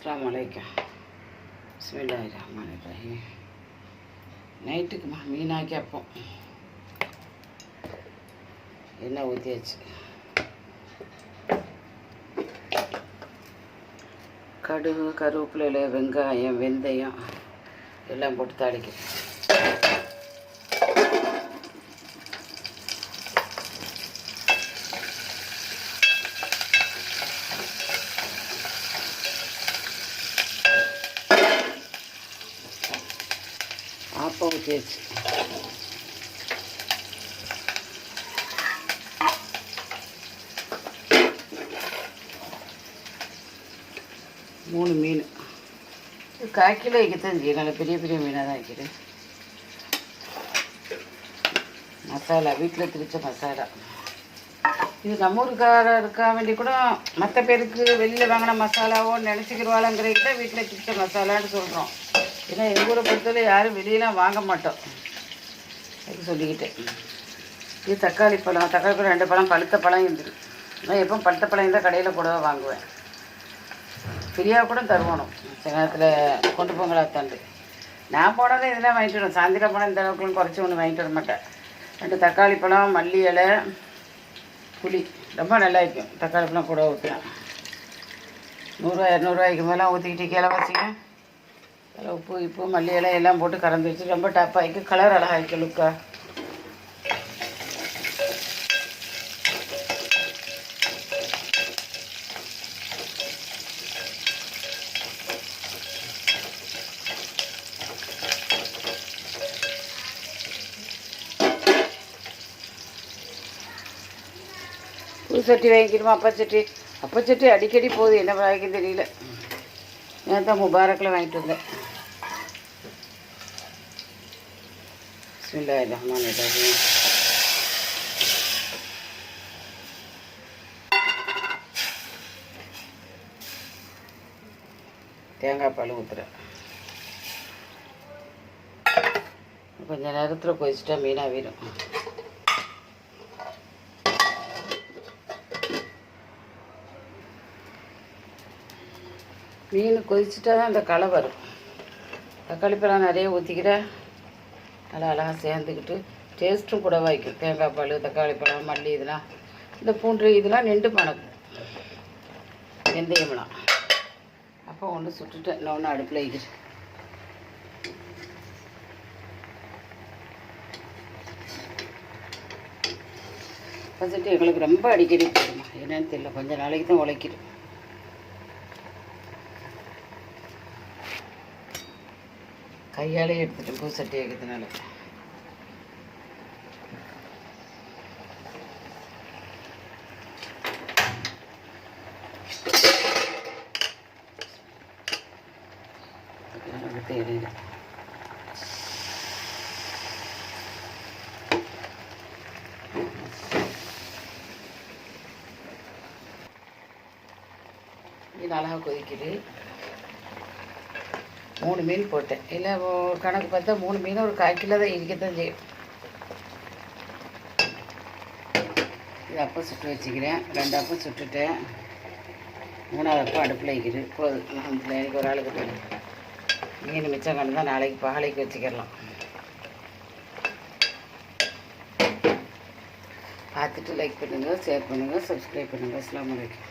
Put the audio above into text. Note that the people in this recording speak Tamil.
அஸ்ஸலாமு அலைக்கும். பிஸ்மில்லாஹிர் ரஹ்மானிர் ரஹீம். நைட்டுக்கு மீனாக்கி அப்போம் எண்ணெய் ஊற்றியாச்சு. கடுகு, கருவேப்பிலை, வெங்காயம், வெந்தயம் எல்லாம் போட்டு தாளிக்கிறேன். ஆப்பம் ஊற்றியாச்சு. மூணு மீன் இது 1/4 கிலோ வைக்கத்தான் செய்யும். நல்ல பெரிய பெரிய மீனாக தான் வைக்கிது. மசாலா வீட்டில் திரிச்ச மசாலா. இது நம்ம ஊருக்கார இருக்கா வேண்டி கூட மற்ற பேருக்கு வெளியில் வாங்கின மசாலாவோன்னு நினச்சிக்கிறவாளங்கிறதுக்கு தான் வீட்டில் திரிச்ச மசாலான்னு சொல்கிறோம். ஏன்னா எங்கள் ஊரை பொறுத்தவரை யாரும் வெளியெலாம் வாங்க மாட்டோம். அதுக்கு சொல்லிக்கிட்டேன். இது தக்காளி பழம் 2 பழம் பழுத்த பழம் இருந்துரு. நான் எப்போ பழுத்த பழம் இருந்தால் கடையில் கூட வாங்குவேன். ஃப்ரீயாக கூட தருவானும் சில நேரத்தில் கொண்டு போங்களா தாண்டு. நான் போனாலும் இதெல்லாம் வாங்கிட்டு வருவேன். சாயந்தரம் பழம் இந்த அளவுக்குலாம் குறைச்சி ஒன்று வாங்கிட்டு வர மாட்டேன். 2 தக்காளி பழம், மல்லி இலை, புளி ரொம்ப நல்லா இருக்கும். தக்காளி பழம் கூட ஊற்றலாம். 100 200 மேலே ஊற்றிக்கிட்டு கீழே வச்சிங்க. அதில் உப்பு மல்லி இலை எல்லாம் போட்டு கறந்து வச்சு ரொம்ப டாப்பாக ஆகிக்கும். கலர் அழகாக ஆகிக்கும் லுக்கா. புது சட்டி வாங்கிக்கணுமா? அப்பச்சட்டி அடிக்கடி போகுது. என்ன வாங்கிக்க தெரியல. நான் தான் முபாரக்கில் வாங்கிட்டு வந்தேன். பிஸ்மில்லாஹிர் ரஹ்மானிர் ரஹீம். தேங்காய் பால் ஊற்றுறேன். கொஞ்சம் நேரத்தில் கொதிச்சிட்டா மீனாக வீடும். மீன் கொதிச்சுட்டா தான் அந்த களை வரும். தக்காளி பழம் நிறைய ஊற்றிக்கிறேன். நல்லா அழகாக சேர்ந்துக்கிட்டு டேஸ்ட்டும் கூட வைக்கும். தேங்காய் பால், தக்காளி பழம், மல்லி இதெல்லாம், இந்த பூண்டு இதெல்லாம் நின்று மணக்கும். வெந்தயம்லாம் அப்போ ஒன்று சுட்டுட்டேன். இன்னொன்று அடுப்பில் வைக்கிறேன். ஃபஸ்ட்டு எங்களுக்கு ரொம்ப அடிக்கடி போடுமா என்னன்னு தெரியல. கொஞ்சம் நாளைக்கு தான் உழைக்கிடும். கையாலே எடுத்துட்டு பூ சட்டி வைக்கிறதுனால தெரியல. இது அழகாக கொதிக்குது. 3 மீன் போட்டேன். இல்லை கணக்கு பார்த்தா 3 மீன் ஒரு 1/4 கிலோ தான் இருக்கத்தான் செய்யும். இது அப்போ சுட்டு வச்சுக்கிறேன். 2 அப்போ சுட்டுட்டேன். 3ஆவது அப்போ அடுப்பில் வைக்கிறது போதும். எனக்கு ஒரு ஆளுக்கு போதும். மீன் மிச்சம் கண்டு தான் நாளைக்கு பகலைக்கு வச்சுக்கிடலாம். பார்த்துட்டு லைக் பண்ணுங்கள், ஷேர் பண்ணுங்கள், சப்ஸ்கிரைப் பண்ணுங்கள். அஸ்ஸலாமு அலைக்கும்.